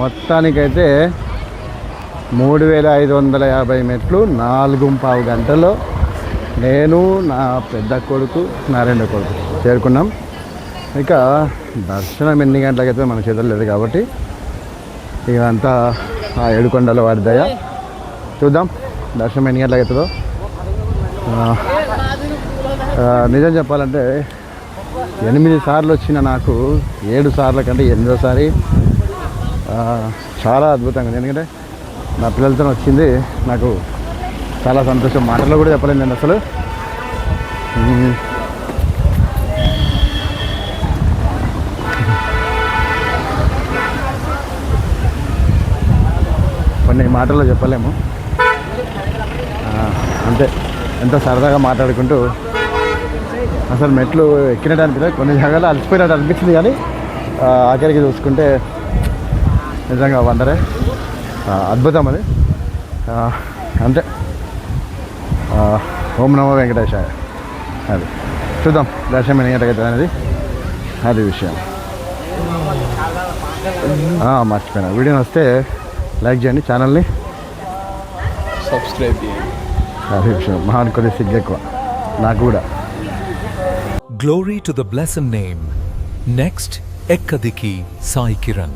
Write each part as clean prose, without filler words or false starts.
మొత్తానికైతే 3550 మెట్లు 4.5 గంటల్లో నేను నా పెద్ద కొడుకు నా రెండో కొడుకు చేరుకున్నాం. ఇక దర్శనం ఎన్ని గంటలకైతే మన చేతులు లేదు కాబట్టి ఇక అంతా ఆ ఏడుకొండల వారి దయ. చూద్దాం దర్శనం ఎన్ని గంటలకు అవుతుందో. నిజం చెప్పాలంటే 8 సార్లు వచ్చిన నాకు 7 సార్ల కంటే 8వ చాలా అద్భుతంగా ఉంది. ఎందుకంటే నా పిల్లలతో వచ్చింది నాకు చాలా సంతోషం. మాటల్లో కూడా చెప్పలేను నేను అసలు. కొన్ని మాటల్లో చెప్పలేము. అంతే ఎంతో సరదాగా మాట్లాడుకుంటూ అసలు మెట్లు ఎక్కినట్టు అనిపించలేదు, కొన్ని జాగాలో అలసిపోయినట్టు అనిపించింది. కానీ ఆఖరికి చూసుకుంటే నిజంగా వండరే అద్భుతం అది. అంతే. ఓం నమో వెంకటేశాయ. అది చూద్దాం దర్శనం ఎన్ని గంటలకి అనేది అది విషయం. మర్చిపోయినా, వీడియో వస్తే లైక్ చేయండి, ఛానల్ని సబ్స్క్రైబ్ చేయండి. అది విషయం. మహాన్ కొద్ది సిగ్గు ఎక్కువ నాకు కూడా. Glory to the blessed name. Next, Ekkadiki Sai Kiran.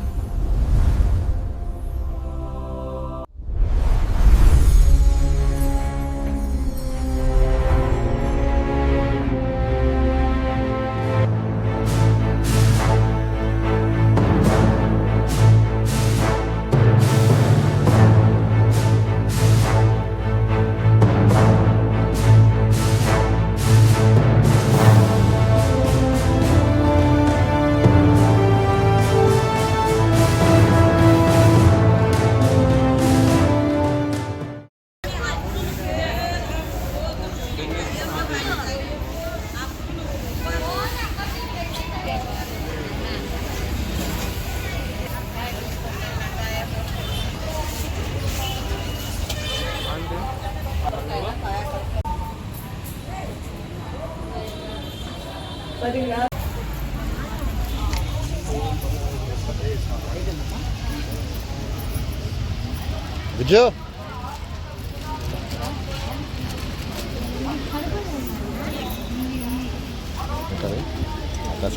Viju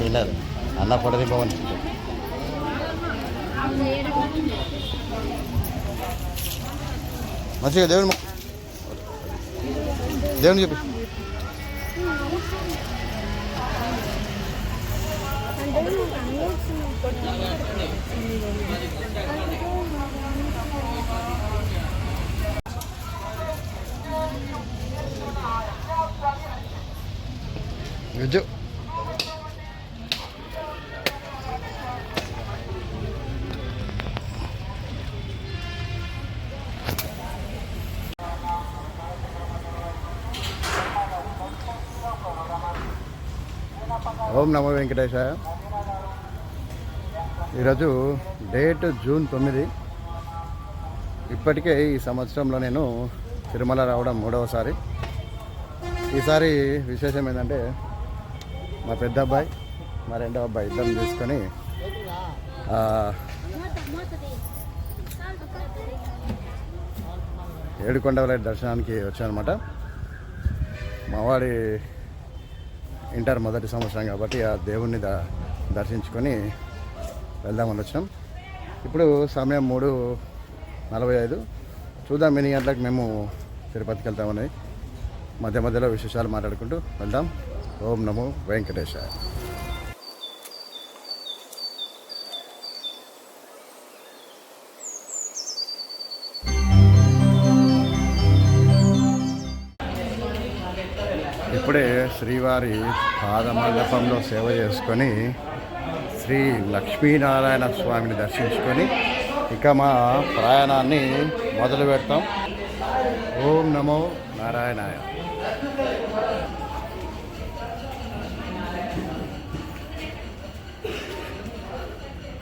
విన్నారు అన్న ఫోటో దింపమని మంచిగా దేవుని చెప్పి విజు ఓం నమో వెంకటేశాయ. ఈరోజు డేట్ జూన్ 9. ఇప్పటికే ఈ సంవత్సరంలో నేను తిరుమల రావడం 3వసారి. ఈసారి విశేషం ఏంటంటే మా పెద్ద అబ్బాయి మా రెండో అబ్బాయి ఇద్దరిని తీసుకొని ఏడుకొండల దర్శనానికి వచ్చానమాట. మావాడి ఇంటర్ మొదటి సంవత్సరం కాబట్టి ఆ దేవుణ్ణి దర్శించుకొని వెళ్దామని వచ్చినాం. ఇప్పుడు సమయం 3:45. చూద్దాం ఎన్ని గంటలకు మేము తిరుపతికి వెళ్తామని. మధ్య మధ్యలో విశేషాలు మాట్లాడుకుంటూ వెళ్దాం. ఓం నమో వెంకటేశాయ. ఇప్పుడే శ్రీవారి పాదమండపంలో సేవ చేసుకొని శ్రీ లక్ష్మీనారాయణ స్వామిని దర్శించుకొని ఇక మా ప్రయాణాన్ని మొదలు పెడతాం. ఓం నమో నారాయణాయ.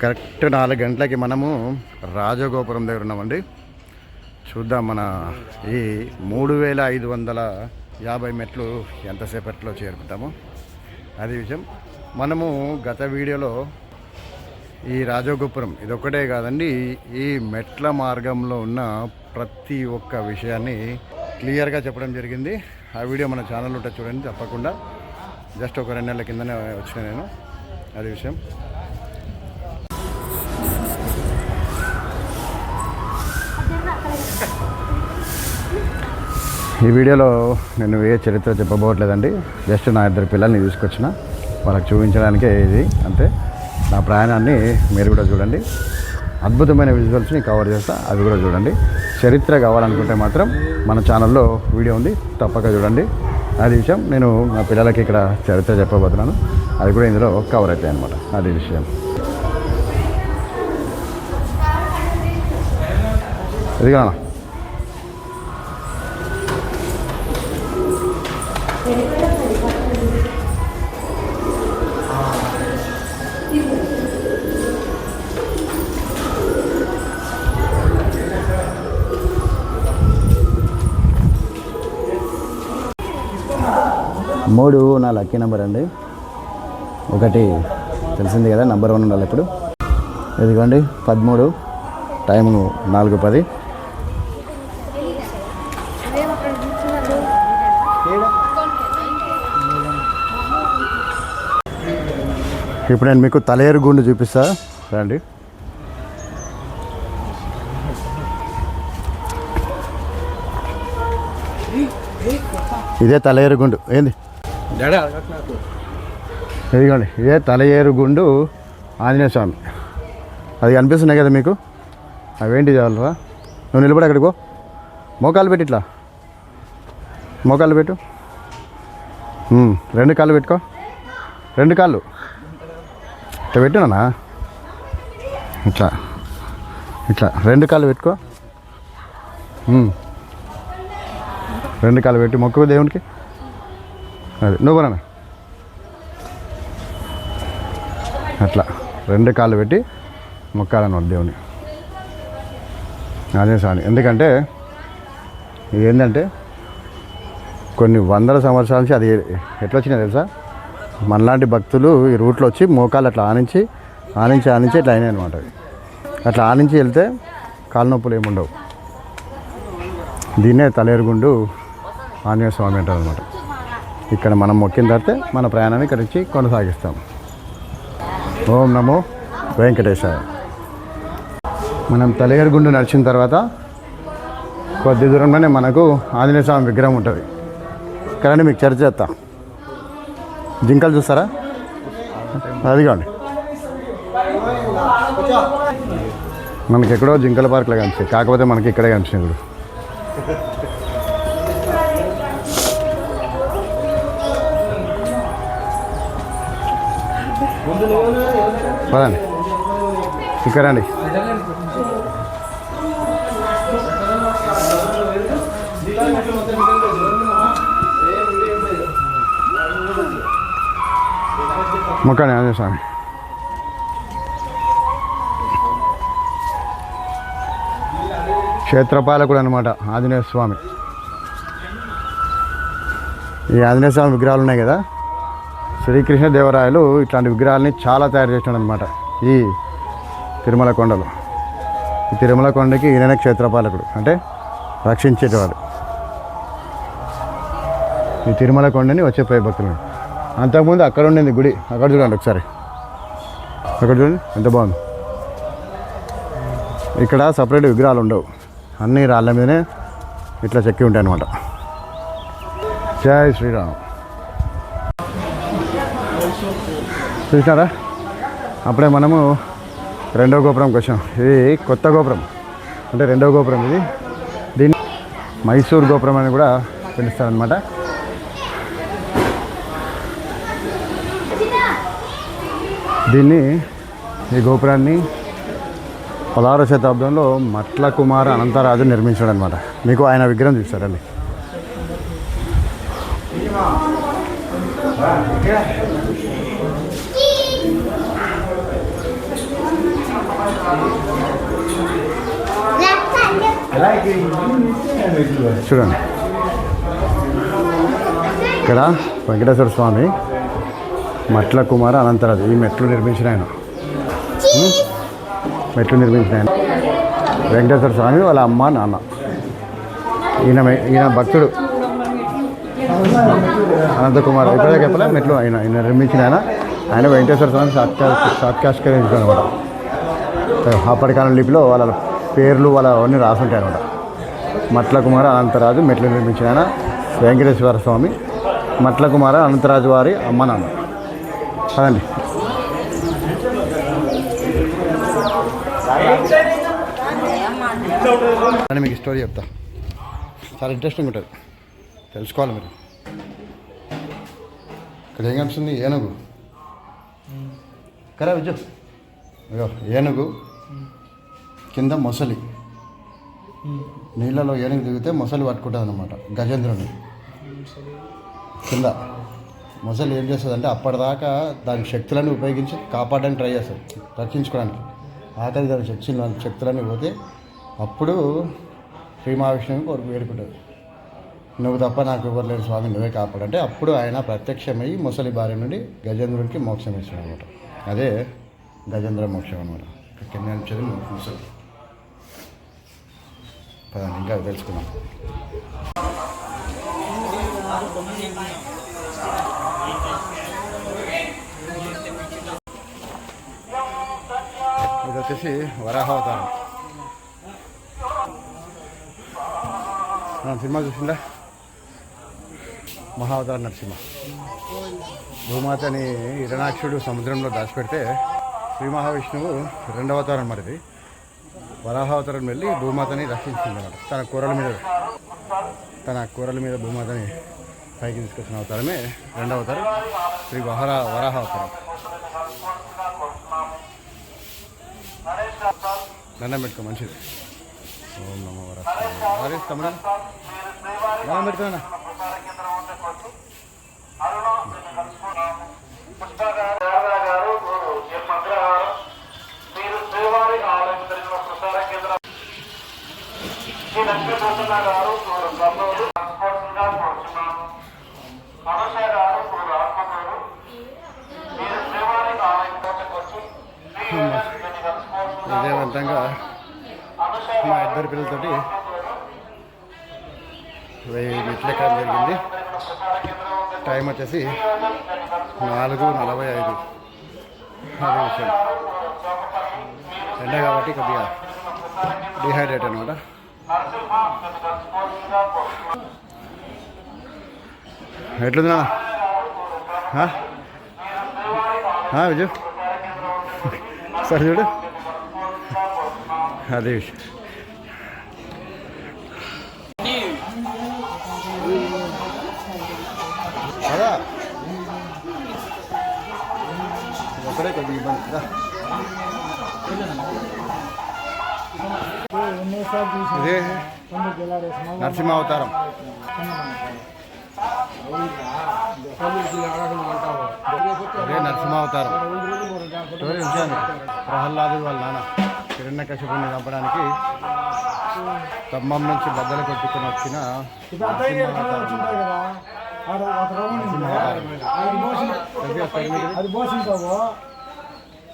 కరెక్ట్ 4 గంటలకి మనము రాజగోపురం దగ్గర ఉన్నామండి. చూద్దాం మన ఈ 3550 మెట్లు ఎంతసేపట్లో చేరుకుంటాము అది విషయం. మనము గత వీడియోలో ఈ రాజగోపురం ఇదొక్కటే కాదండి, ఈ మెట్ల మార్గంలో ఉన్న ప్రతి ఒక్క విషయాన్ని క్లియర్గా చెప్పడం జరిగింది. ఆ వీడియో మన ఛానల్ ఉంటే చూడండి తప్పకుండా. జస్ట్ ఒక 2 నెలల కిందనే వచ్చిన నేను, అది విషయం. ఈ వీడియోలో నేను ఏ చరిత్ర చెప్పబోవట్లేదండి, జస్ట్ నా 2 పిల్లల్ని తీసుకొచ్చిన వాళ్ళకి చూపించడానికే ఇది, అంతే. నా ప్రయాణాన్ని మీరు కూడా చూడండి, అద్భుతమైన విజువల్స్ని కవర్ చేస్తా, అవి కూడా చూడండి. చరిత్ర కావాలనుకుంటే మాత్రం మన ఛానల్లో వీడియో ఉంది, తప్పక చూడండి. అది విషయం. నేను నా పిల్లలకి ఇక్కడ చరిత్ర చెప్పబోతున్నాను, అది కూడా ఇందులో కవర్ అవుతాయి అన్నమాట, అది విషయం. ఇదిగా మూడు నా లక్కీ నెంబర్ అండి. 1 తెలిసింది కదా, నెంబర్ 1 ఉండాలి ఇప్పుడు. ఇదిగోండి 13, టైము 4:10. ఇప్పుడు నేను మీకు తలయేరు గుండు చూపిస్తా రండి. ఇదే తలయేరు గుండు. ఏంది ఇదిగోండి, ఇదే తలయేరు గుండు ఆంజనేయ స్వామి. అది కనిపిస్తున్నాయి కదా మీకు, అవేంటి చాలరా. నువ్వు నిలబడి అక్కడికి పో, మోకాలు పెట్టి ఇట్లా మోకాలు పెట్టు, 2 కాళ్ళు పెట్టుకో, 2 కాళ్ళు ఇట్లా పెట్టునా, ఇట్లా ఇట్లా 2 కాళ్ళు పెట్టుకో, 2 కాళ్ళు పెట్టి మొక్కు దేవునికి. అది నువ్వు రా అట్లా 2 కాళ్ళు పెట్టి మొక్కాలన్నమాట దేవుని అదే స్వామి. ఎందుకంటే ఇది ఏంటంటే కొన్ని వందల సంవత్సరాల నుంచి అది ఎట్లా వచ్చినాయి తెలుసా, మనలాంటి భక్తులు ఈ రూట్లో వచ్చి మోకాలు అట్లా ఆనించి ఇట్లా అయినాయి అనమాట. అట్లా ఆనించి వెళ్తే కాలు నొప్పులు ఏముండవు. దీన్నే తలేరుగుండు ఆంజనేయ స్వామి అంటారు అనమాట. ఇక్కడ మనం మొక్కిన తర్వాత మన ప్రయాణాన్ని ఇక్కడ నుంచి కొనసాగిస్తాం. ఓం నమో వెంకటేశాయ. మనం తలేరుగుండు నడిచిన తర్వాత కొద్ది దూరంలోనే మనకు ఆంజనేయ స్వామి విగ్రహం ఉంటుంది. కానీ మీకు చర్చ చేస్తా. జింకలు చూస్తారా, అదిగోండి. మనకి ఎక్కడో జింకల పార్క్లో కనిపిస్తాయి, కాకపోతే మనకి ఇక్కడే కనిపిస్తుంది. ఇప్పుడు పదండి, ఇక్కడ రండి. మొక్కండి ఆంజనేయ స్వామి. క్షేత్రపాలకుడు అనమాట ఆంజనేయ స్వామి. ఈ ఆంజనేయ స్వామి విగ్రహాలు ఉన్నాయి కదా, శ్రీకృష్ణదేవరాయలు ఇట్లాంటి విగ్రహాలని చాలా తయారు చేసినాడు అనమాట ఈ తిరుమల కొండలో. ఈ తిరుమల కొండకి ఈయననే క్షేత్రపాలకుడు, అంటే రక్షించేటవాడు. ఈ తిరుమల కొండని వచ్చే భక్తులు. అంతకుముందు అక్కడ ఉండింది గుడి, అక్కడ చూడండి ఒకసారి, అక్కడ చూడండి ఎంత బాగుంది. ఇక్కడ సపరేట్ విగ్రహాలు ఉండవు, అన్ని రాళ్ళ మీదనే ఇట్లా చెక్కి ఉంటాయి అన్నమాట. జై శ్రీరామ్. చూసినారా, అప్పుడే మనము 2వ గోపురంకి వచ్చాం. ఇది కొత్త గోపురం, అంటే 2వ గోపురం ఇది. దీన్ని మైసూర్ గోపురం అని కూడా పిలుస్తారనమాట. ఈ గోపురాన్ని 16వ శతాబ్దంలో మట్ల కుమార అనంతరాజు నిర్మించాడు అనమాట. మీకు ఆయన విగ్రహం చూస్తారండి. చూడండి, ఇక్కడ వెంకటేశ్వర స్వామి మట్ల కుమార అనంతరాజు ఈ మెట్లు నిర్మించిన ఆయన. మెట్లు నిర్మించిన ఆయన వెంకటేశ్వర స్వామి వాళ్ళ అమ్మ నాన్న. ఈయన భక్తుడు అనంతకుమార్. ఇప్పుడే చెప్పలే మెట్లు ఆయన నిర్మించిన ఆయన వెంకటేశ్వర స్వామి సాక్షాత్కరించాడు అనమాట. అప్పటికాలం లిపిలో వాళ్ళ పేర్లు వాళ్ళ అవన్నీ రాసుంటాయి అనమాట. మట్ల కుమార అనంతరాజు మెట్లు నిర్మించిన ఆయన వెంకటేశ్వర స్వామి, మట్ల కుమార అనంతరాజు వారి అమ్మ నాన్న. అదండి. అని మీకు స్టోరీ చెప్తా, చాలా ఇంట్రెస్టింగ్ ఉంటుంది, తెలుసుకోవాలి మీరు. ఇక్కడ ఏం కనిపిస్తుంది? ఏనుగు కదా విజు, ఏనుగు కింద మొసలి. నీళ్ళలో ఏనుగు దిగితే మొసలి పట్టుకుంటుంది అనమాట గజేంద్రుని. కింద మొసలి ఏం చేస్తుంది అంటే అప్పటిదాకా దాని శక్తులను ఉపయోగించి కాపాడడానికి ట్రై చేస్తుంది, రక్షించుకోవడానికి. ఆఖరి దాని శక్తులన్నీ పోతే అప్పుడు శ్రీ మహావిష్ణువుని కోరిక వేడుకుంటుంది, నువ్వు తప్ప నాకు ఎవరు లేని స్వామి, నువ్వే కాపాడంటే అప్పుడు ఆయన ప్రత్యక్షమయ్యి ముసలి భార్య నుండి గజేంద్రునికి మోక్షం ఇస్తాడు అనమాట. అదే గజేంద్ర మోక్షం అనమాట. కింద నుంచేది ముసలి. పదండి ఇంకా తెలుసుకున్నాం. ఇది వచ్చేసి వరాహావతారం. సినిమా చూసిందా? మహావతార నరసింహ. భూమాతని హిరణాక్షుడు సముద్రంలో దాచిపెడితే శ్రీ మహావిష్ణువు రెండవ అవతారం మరిది వరాహావతారం వెళ్ళి భూమాతని రక్షించింది అన్నమాట. తన కూరల మీద భూమాతని పైకి తీసుకొచ్చిన అవతారమే రెండవ అవతారం శ్రీ వరాహావతారం. దండం పెట్టుకో, మంచిది. ఓం నమో వరాహ. తమ్ముడు దండం పెడుతున్నా. విజయవంతంగా మా ఇద్దరు పిల్లలతోటి 1000 మెట్లు ఎక్కడం జరిగింది. టైం వచ్చేసి 4:45. అదే విషయం, ఎండ కాబట్టి కొద్దిగా డిహైడ్రేట్ అనమాట. ఎట్లుందా విజయ్? సరే చూడు, అదే విషయం. అదా ఒకడే కొద్దిగా ఇబ్బంది. ఇదే నరసింహ అవతారం. అదే నరసింహ అవతారం స్టోరీ ఉంచాను. ప్రహ్లాదు వాళ్ళ నాన్న హిరణ్యకశిపుని చంపడానికి స్తంభం నుంచి బద్దలు కొట్టుకుని వచ్చిన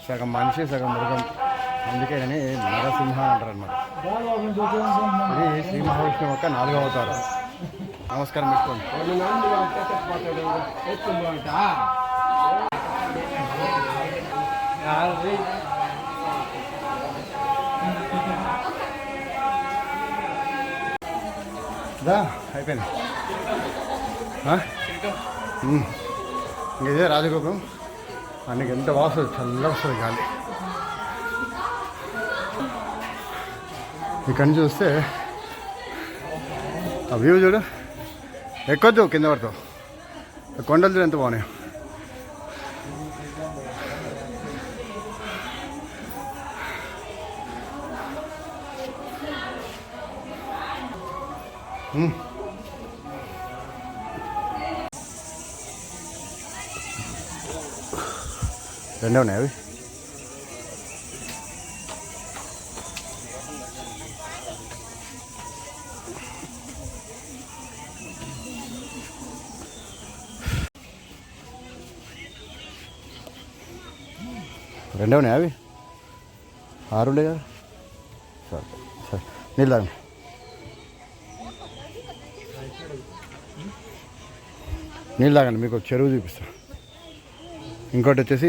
సగం మనిషి సగం మృగం, అందుకే అని నరసింహ అంటారు అన్నమాట. ఇది శ్రీ మహావిష్ణువు యొక్క 4వ అవతారం. నమస్కారం పెట్టుకోండి. అయిపోయింది. ఇదే రాజగోపురం. అన్నికి ఎంత వాసన, చల్లగా వస్తుంది గాలి. ఇక్కడి నుంచి చూస్తే ఆ వ్యూ చూడు, ఎక్కొద్దు కింద పడతావు. కొండలు చూడు ఎంత బాగున్నాయి. రెండే ఉన్నాయి అవి. రెండే ఉన్నాయి అవి. 6 కదా సరే సరే నీళ్ళు తాగండి. నీళ్ళు తాగండి, మీకు చెరువు చూపిస్తాను. ఇంకోటి వచ్చేసి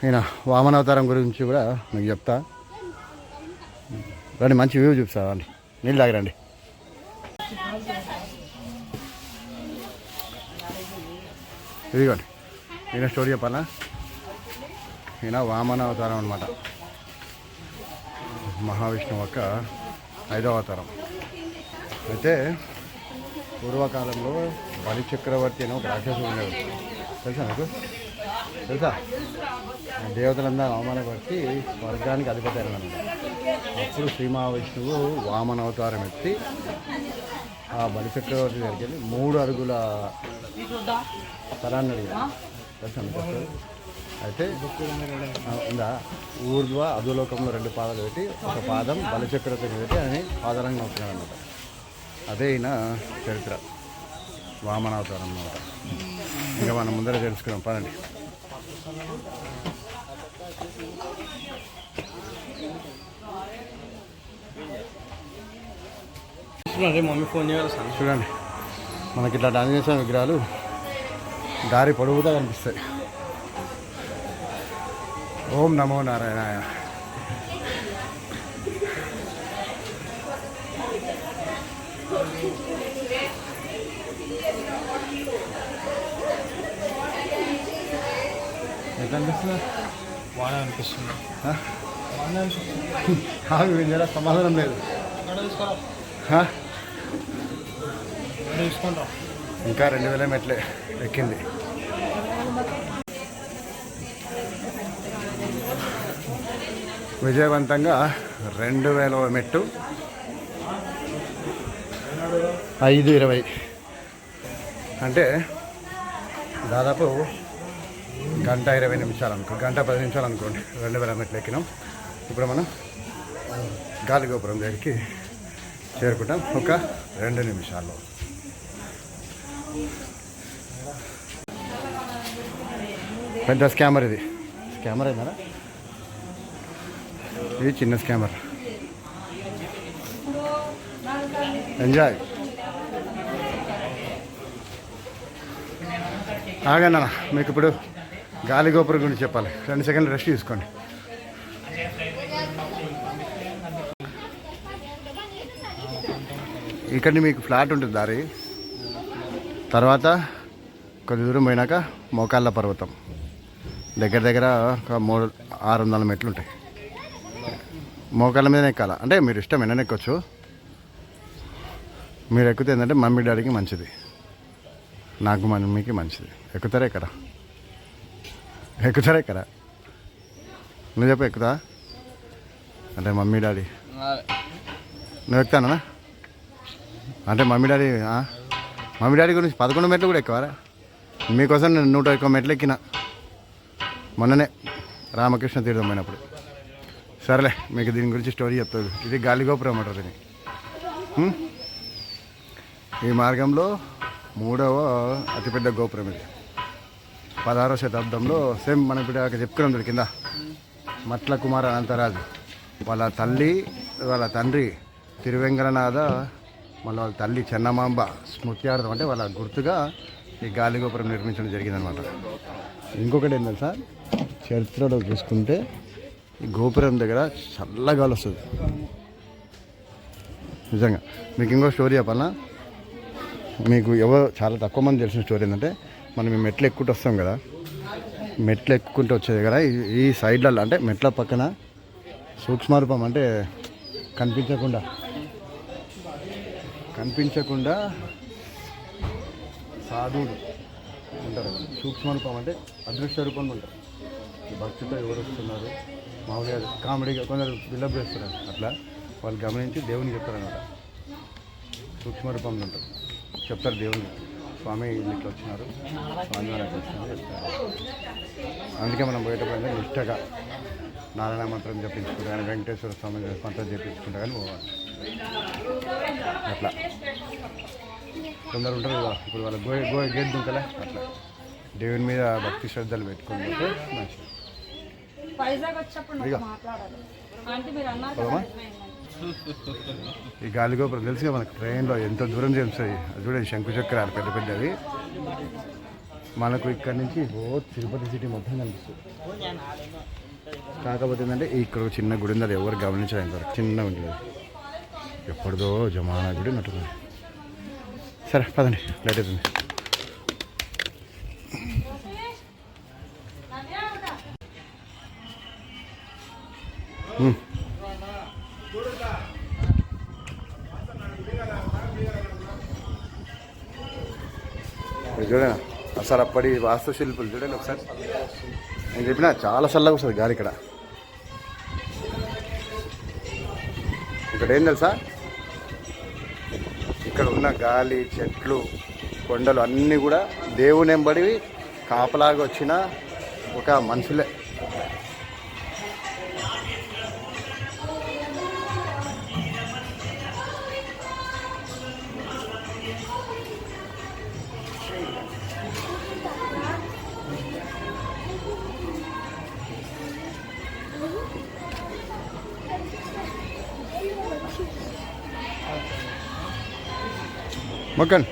ఈయన వామనావతారం గురించి కూడా మీకు చెప్తా రండి, మంచి వ్యూ చూపిస్తా రండి. నీళ్ళు తాగరండి. ఇదిగోండి ఈయన స్టోరీ చెప్పాలా. ఈయన వామనావతారం అనమాట, మహావిష్ణువు యొక్క 5వ అవతారం. అయితే పూర్వకాలంలో బలి చక్రవర్తి అని ఒక రాక్షసుడు ఉండేవాడు. తెలుసా నాకు? తెలుసా? దేవతలందరూ అవమానపరిచి స్వర్గానికి అధిపతి అయినాడు. అప్పుడు శ్రీ మహావిష్ణువు వామనావతారం ఎత్తి ఆ బలి చక్రవర్తి దగ్గరికి వెళ్ళి 3 అడుగుల స్థలాన్ని అడిగాడు. తెలుసా మీకు? అయితే ఉందా ఊర్ధ్వ అధోలోకంలో 2 పాదాలు పెట్టి ఒక పాదం బలిచక్రవర్తి పెట్టి అని ఆధారంగా అవుతున్నాడు అనమాట. అదే ఈయన చరిత్ర, వామనావతారం అన్నమాట. ఇంకా మనం ముందర తెలుసుకున్నాం పదండి. మమ్మీ ఫోన్ చేయాలి సార్. చూడండి మనకి ఇట్లా ఆంజనేయ విగ్రహాలు దారి పొడవుతా కనిపిస్తాయి. ఓం నమో నారాయణాయ. ఎట్లా అనిపిస్తుంది? బాగా అనిపిస్తుంది. వీళ్ళ సమాధానం లేదు. ఇంకా 2000 మెట్లే ఎక్కింది. విజయవంతంగా 2000వ మెట్టు 5:20 అంటే దాదాపు 1:20 అనుకో, 1:10 అనుకోండి. 2000 మెట్లు ఎక్కినాం. ఇప్పుడు మనం గాలిగోపురం దగ్గరికి చేరుకుంటాం ఒక 2 నిమిషాల్లో. పెద్ద స్కామర్ ఇది. స్కామర్ అయిందా? ఇది చిన్న స్కామర్. ఎంజాయ్. ఆగండి అన్న, మీకు ఇప్పుడు గాలిగోపురం గురించి చెప్పాలి. 2 సెకండ్లు రెస్ట్ తీసుకోండి. ఇక్కడ మీకు ఫ్లాట్ ఉంటుంది దారి. తర్వాత కొద్ది దూరం పోయినాక మోకాళ్ళ పర్వతం, దగ్గర దగ్గర ఒక 600 మెట్లు ఉంటాయి. మోకాళ్ళ మీద ఎక్కాల అంటే మీరు ఇష్టం ఎన్న ఎక్కొచ్చు. మీరు ఎక్కితే ఏంటంటే మమ్మీ డాడీకి మంచిది, నాకు మమ్మీకి మంచిది. ఎక్కుతారా ఇక్కడ? ఎక్కుతారా ఇక్కడ? నువ్వు చెప్పు, ఎక్కుతా అంటే మమ్మీ డాడీ నువ్వు ఎక్కుతానా అంటే మమ్మీ డాడీ గురించి 11 మెట్లు కూడా ఎక్కువరా? మీకోసం నేను 101 మెట్లు ఎక్కిన మొన్ననే రామకృష్ణ తీర్థం పోయినప్పుడు. సరేలే, మీకు దీని గురించి స్టోరీ చెప్తాడు. ఇది గాలిగోపురం అంటారు దీన్ని. ఈ మార్గంలో 3వ అతిపెద్ద గోపురం ఇది. 16వ శతాబ్దంలో సేమ్ మనం ఇప్పుడు చెప్పుకున్నాం చూడు కింద, మట్ల కుమార అనంతరాజు వాళ్ళ తల్లి వాళ్ళ తండ్రి తిరువెంగళనాథ, మళ్ళీ వాళ్ళ తల్లి చెన్నమాంబ స్మృత్యార్థం అంటే వాళ్ళ గుర్తుగా ఈ గాలిగోపురం నిర్మించడం జరిగిందనమాట. ఇంకొకటి ఏంటంటే సార్, చరిత్రలో చూసుకుంటే ఈ గోపురం దగ్గర చల్లగాలి వస్తుంది నిజంగా. మీకు ఇంకో స్టోరీ చెప్పాలా? మీకు చాలా తక్కువ మంది తెలిసిన స్టోరీ ఏంటంటే, మనం ఈ మెట్లు ఎక్కుంటూ వస్తాం కదా, మెట్లు ఎక్కుంటూ వచ్చేది కదా, ఈ సైడ్లలో అంటే మెట్ల పక్కన సూక్ష్మరూపం అంటే కనిపించకుండా సాధువులు ఉంటారు. సూక్ష్మరూపం అంటే అదృశ్య రూపంలో ఉంటారు. భక్తితో ఎవరు వస్తున్నారు, మామూలుగా కామెడీగా కొందరు బిల్డప్ చేస్తారు, అట్లా వాళ్ళు గమనించి దేవునికి చెప్తారన్నమాట. సూక్ష్మరూపంలో ఉంటారు, చెప్తారు దేవుని, స్వామి ఇట్లా వచ్చినారు, స్వామి వాళ్ళకి వచ్చినారు చెప్తారు. అందుకే మనం బయటపడిన నిష్టగా నారాయణ మంత్రం చెప్పించుకుంటా కానీ, వెంకటేశ్వర స్వామి మంత్రం చెప్పించుకుంటా కానీ పోవాలి. అట్లా కొందరు ఉంటారు కదా, ఇప్పుడు వాళ్ళ గేట్ దుంకలే, అట్లా దేవుని మీద భక్తి శ్రద్ధలు పెట్టుకుంటే మంచిది. వైజాగ్ వచ్చేటప్పుడు నాకు మాట్లాడాలి అంటే మీరు అన్నారు కదా ఈ గాలిగోపురం తెలుసుగా మనకు ట్రైన్లో ఎంత దూరం తెలుస్తుంది. అది చూడండి శంకుచక్రాలు పెద్ద పెద్దవి. మనకు ఇక్కడ నుంచి తిరుపతి సిటీ మొత్తం కనిపిస్తుంది. కాకపోతే ఏంటంటే ఇక్కడ చిన్న గుడి ఉంది, అది ఎవరు గమనించలేదు ఇంతవరకు. చిన్న ఉంటుంది, ఎప్పటిదో జమానా గుడి నట్టుకుంది. సరే పదండి, లేట్ అవుతుంది. చూడండి అసలు అప్పటి వాస్తుశిల్పులు చూడండి ఒకసారి. నేను చెప్పిన చాలా చల్లగా వస్తుంది గాలి ఇక్కడ. ఇక్కడ ఏం తెలుసా, ఇక్కడ ఉన్న గాలి, చెట్లు, కొండలు అన్నీ కూడా దేవుని వెంబడి కాపలాగా వచ్చిన ఒక మనుషులే. మొక్కన్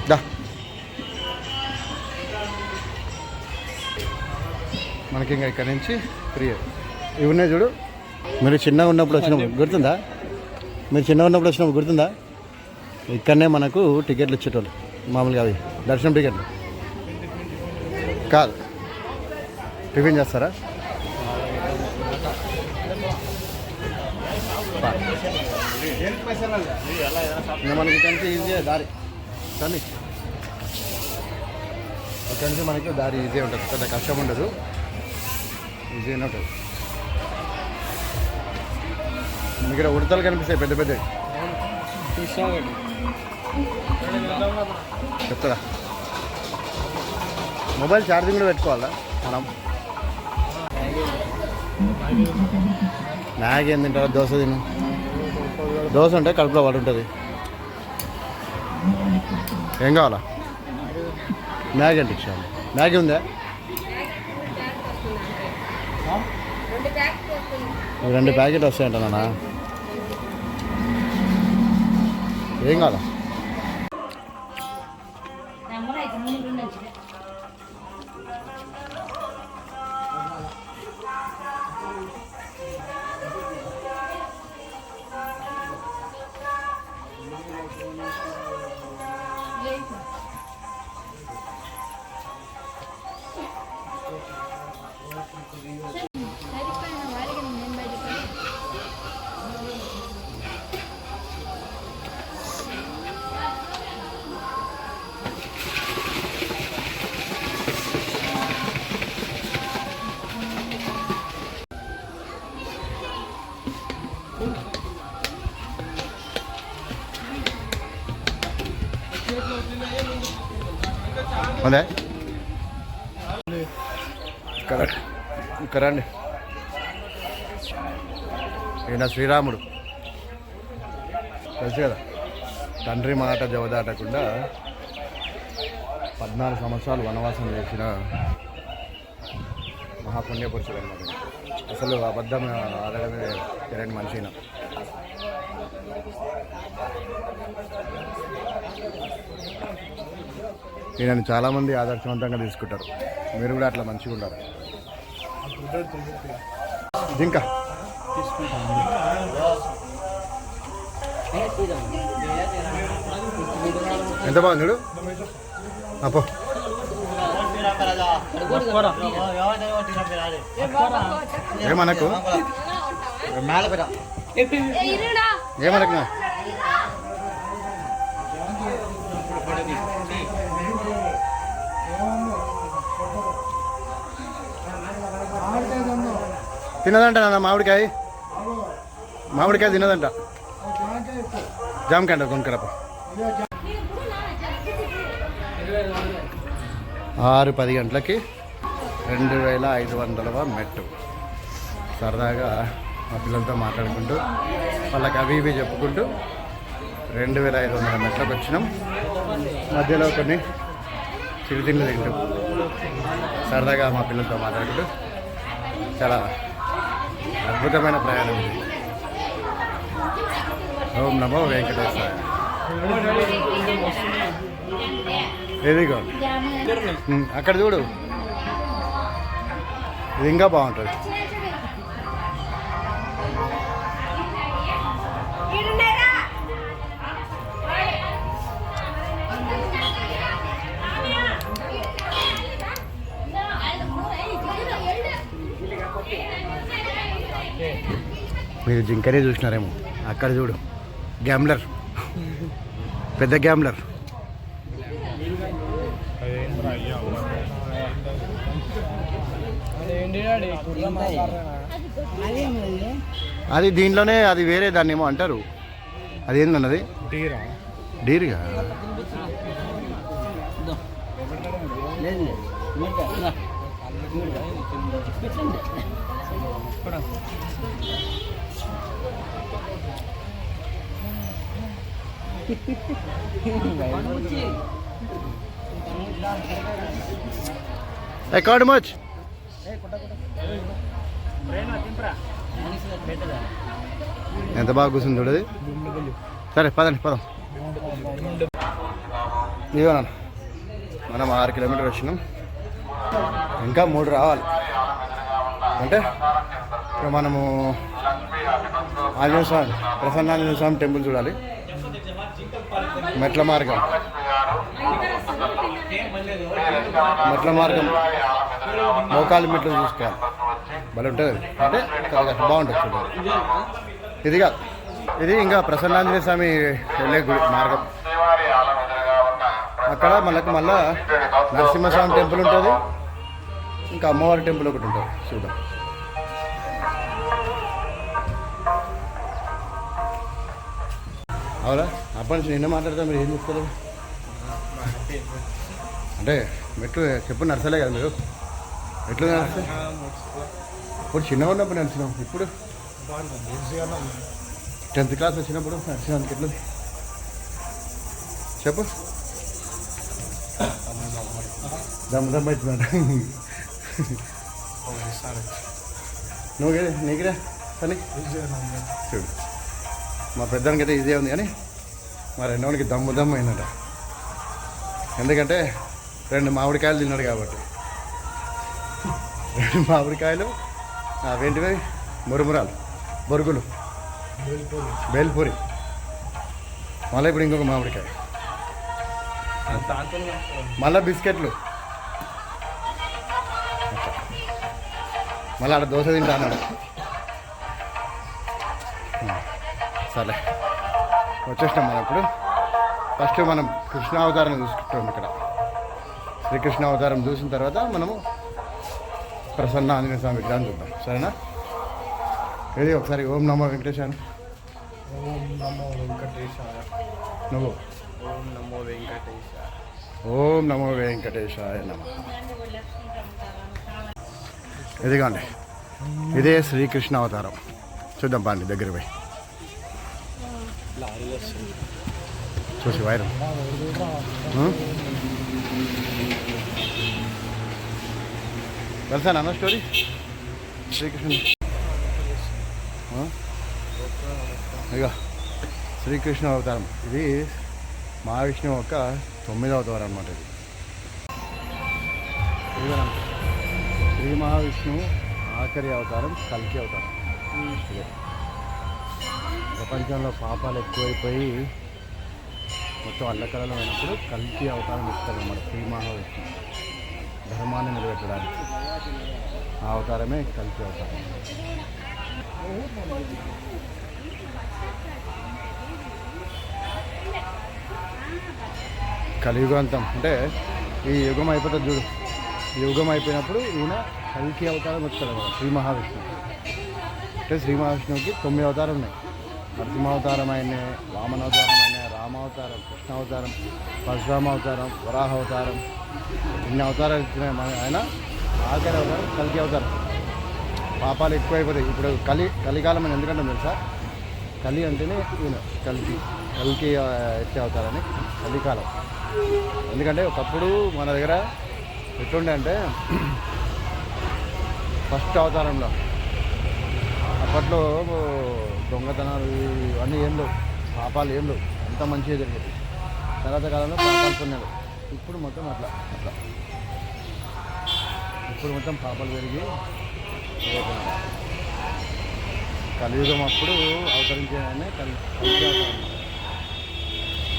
దా, మనకి ఇంకా ఇక్కడ నుంచి ఫ్రీ. ఇవి ఉన్నాయి చూడు, మీరు చిన్నగా ఉన్నప్పుడు వచ్చినప్పుడు గుర్తుందా? గుర్తుందా? ఇక్కడనే మనకు టికెట్లు ఇచ్చేటోళ్ళు మామూలుగా, అవి దర్శనం టికెట్లు కాదు. టిఫిన్ చేస్తారా? మనకి ఇక్కడ నుంచి ఈజీగా దారి కానీ ఇక్కడ నుంచి మనకి దారి ఈజీ ఉంటుంది, పెద్ద కష్టం ఉండదు, ఈజీగానే ఉంటుంది. మీకు ఇక్కడ ఉడతలు కనిపిస్తాయి పెద్ద పెద్దవి. చెప్తారా? మొబైల్ ఛార్జింగ్ కూడా పెట్టుకోవాలా మనం? మ్యాగీ ఏం తింటారా? దోశ తిను. దోశ ఉంటే కడుపులో పడి ఉంటుంది. ఏం కావాలా? మ్యాగీ అంటే ఇచ్చాను. మ్యాగీ ఉందా? 2 ప్యాకెట్ వస్తాయంటనా? ఏం కావాలా? ఉందే ఇక్కడ రండి. ఈయన శ్రీరాముడు తెలుసు కదా, తండ్రి మాట జవదాటకుండా 14 సంవత్సరాలు వనవాసం చేసిన మహాపుణ్యపురుషుడు అన్నమాట. అసలు అబద్ధం ఆడడమే తెలియని మనిషిన. ఈయనని చాలామంది ఆదర్శవంతంగా తీసుకుంటారు. మీరు కూడా అట్లా మంచిగా ఉండాలి. ఇంకా ఎంత బాగుంది చూడు. అపో ఏమనకు, ఏమనకు. తినదంట నాన్న మామిడికాయ తినదంట. జామకాయ కొనుక్కరప్ప. 6-10 గంటలకి 2500 మెట్టు. సరదాగా మా పిల్లలతో మాట్లాడుకుంటూ వాళ్ళకి అవి ఇవి చెప్పుకుంటూ 2500 మెట్లకు వచ్చినాం. మధ్యలో కొన్ని చిరుతిండ్లు తింటూ సరదాగా మా పిల్లలతో మాట్లాడుతూ చాలా అద్భుతమైన ప్రయాణం ఇది. ఓం నమో వెంకటేశ్వర. ఇదిగో అక్కడ చూడు, ఇది ఇంకా బాగుంటుంది. మీరు జింకనే చూసినారేమో, అక్కడ చూడు గ్యామ్లర్, పెద్ద గ్యామ్లర్. అది దీంట్లోనే, అది వేరే దాన్ని ఏమో అంటారు. అది ఏందన్నది డీర్గా. ఎక్కడ మచ్ ఎంత బాగా కూర్చుంది చూడది. సరే పదండి పదం. ఇదిగో మనం 6 కిలోమీటర్లు వచ్చినాం, ఇంకా 3 రావాలి. అంటే ఇప్పుడు మనము ఆంజనేయ స్వామి, ప్రసన్న ఆంజనేయ స్వామి టెంపుల్ చూడాలి. మెట్ల మార్గం మోకాలు మెట్లు చూసుకోవాలి. భలే ఉంటుంది. అంటే బాగుంటుంది చూడాలి. ఇది కాదు, ఇది ఇంకా ప్రసన్నాంజనేయ స్వామి వెళ్ళే మార్గం. అక్కడ మనకు మళ్ళా నరసింహస్వామి టెంపుల్ ఉంటుంది, ఇంకా అమ్మవారి టెంపుల్ ఒకటి ఉంటుంది. చూద్దాం. అవునా, అప్పటి నుంచి నిన్న మాట్లాడతాం, మీరు ఏం చెప్తారు? అంటే మెట్లు చెప్పు నడచలే కదా మీరు, ఎట్లు నడిస్తే? ఇప్పుడు చిన్నగా ఉన్నప్పుడు నడిచినాం, ఇప్పుడు 10th క్లాస్ వచ్చినప్పుడు నడిచినందుకు ఎట్లా చెప్పు? దమ్ అవుతుందంట. నువ్వు నీకురా పని చూడు. మా పెద్దానికి అయితే ఈజీ ఉంది, కానీ మా రెండోనికి దమ్ము అయిందట. ఎందుకంటే 2 మామిడికాయలు తిన్నాడు కాబట్టి. 2 మామిడికాయలు, అవేంటివి మురుమురాలు, బొరుగులు, బేల్పూరి, మళ్ళీ ఇప్పుడు ఇంకొక మామిడికాయ, మళ్ళీ బిస్కెట్లు, మళ్ళీ ఆడ దోశ తింటా అన్నాడు. సరే వచ్చేసినాం మనం. ఇప్పుడు ఫస్ట్ మనం కృష్ణావతారం చూసుకుంటాం. ఇక్కడ శ్రీకృష్ణ అవతారం చూసిన తర్వాత మనము ప్రసన్న ఆంజనేయ స్వామి విగ్రహం చూద్దాం. సరేనా? ఇది ఒకసారి ఓం నమో వెంకటేశాయ. ఓం నమో వెంకటేశాయ. నువ్వు ఓం నమో వెంకటేశాయ. ఓం నమో వెంకటేశాయ నమః. ఇదిగోండి, ఇదే శ్రీకృష్ణ అవతారం. చూద్దాం పాండి దగ్గర పోయి చూసి వైరం. తెలుసా నాన్న స్టోరీ శ్రీకృష్ణుడు? ఇక శ్రీకృష్ణ అవతారం ఇది మహావిష్ణువు యొక్క 9వ అవతారం అన్నమాట. ఇది శ్రీ మహావిష్ణువు ఆఖరి అవతారం, కల్కి అవతారం. ఇదే ప్రపంచంలో పాపాలు ఎక్కువైపోయి మొత్తం అల్లకలలో అయినప్పుడు కల్కి అవతారం ఇస్తారు అన్నమాట. శ్రీ మహావిష్ణువు ధర్మాన్ని నిలబెట్టడానికి ఆ అవతారమే కల్కి అవతారం. కలియుగాంతం అంటే ఈ యుగం అయిపోతుంది చూడు. ఈ యుగం అయిపోయినప్పుడు ఈయన కల్కి అవతారం వస్తాడు అన్నమాట, శ్రీ మహావిష్ణువు. అంటే శ్రీ మహావిష్ణువుకి 9 అవతారం ఉన్నాయి. నరసింహావతారం అయినా, వామనావతారం అయినా, రామావతారం, కృష్ణావతారం, పరశురామావతారం, వరాహ అవతారం, ఇన్ని అవతారాలు ఇచ్చినాయి. ఆయన ఆఖరి అవతారం కల్కి అవతారం. పాపాలు ఎక్కువైపోతాయి. ఇప్పుడు కలికాలం అని ఎందుకంటే తెలుసా? కలి అంటేనే ఈయన కల్కి ఎత్తే అవతారని కలికాలం. ఎందుకంటే ఒకప్పుడు మన దగ్గర ఎట్లుండే అంటే ఫస్ట్ అవతారంలో అప్పట్లో దొంగతనాలు ఇవన్నీ ఏం లేవు, పాపాలు ఏం లేవు, అంత మంచిగా జరిగేది. తర్వాత కాలంలో పాపాలు కొన్నాడు. ఇప్పుడు మొత్తం అట్లా అట్లా ఇప్పుడు మొత్తం పాపాలు పెరిగి కలియుగం అప్పుడు అవతరించేదాన్ని కలిసి అవతారం.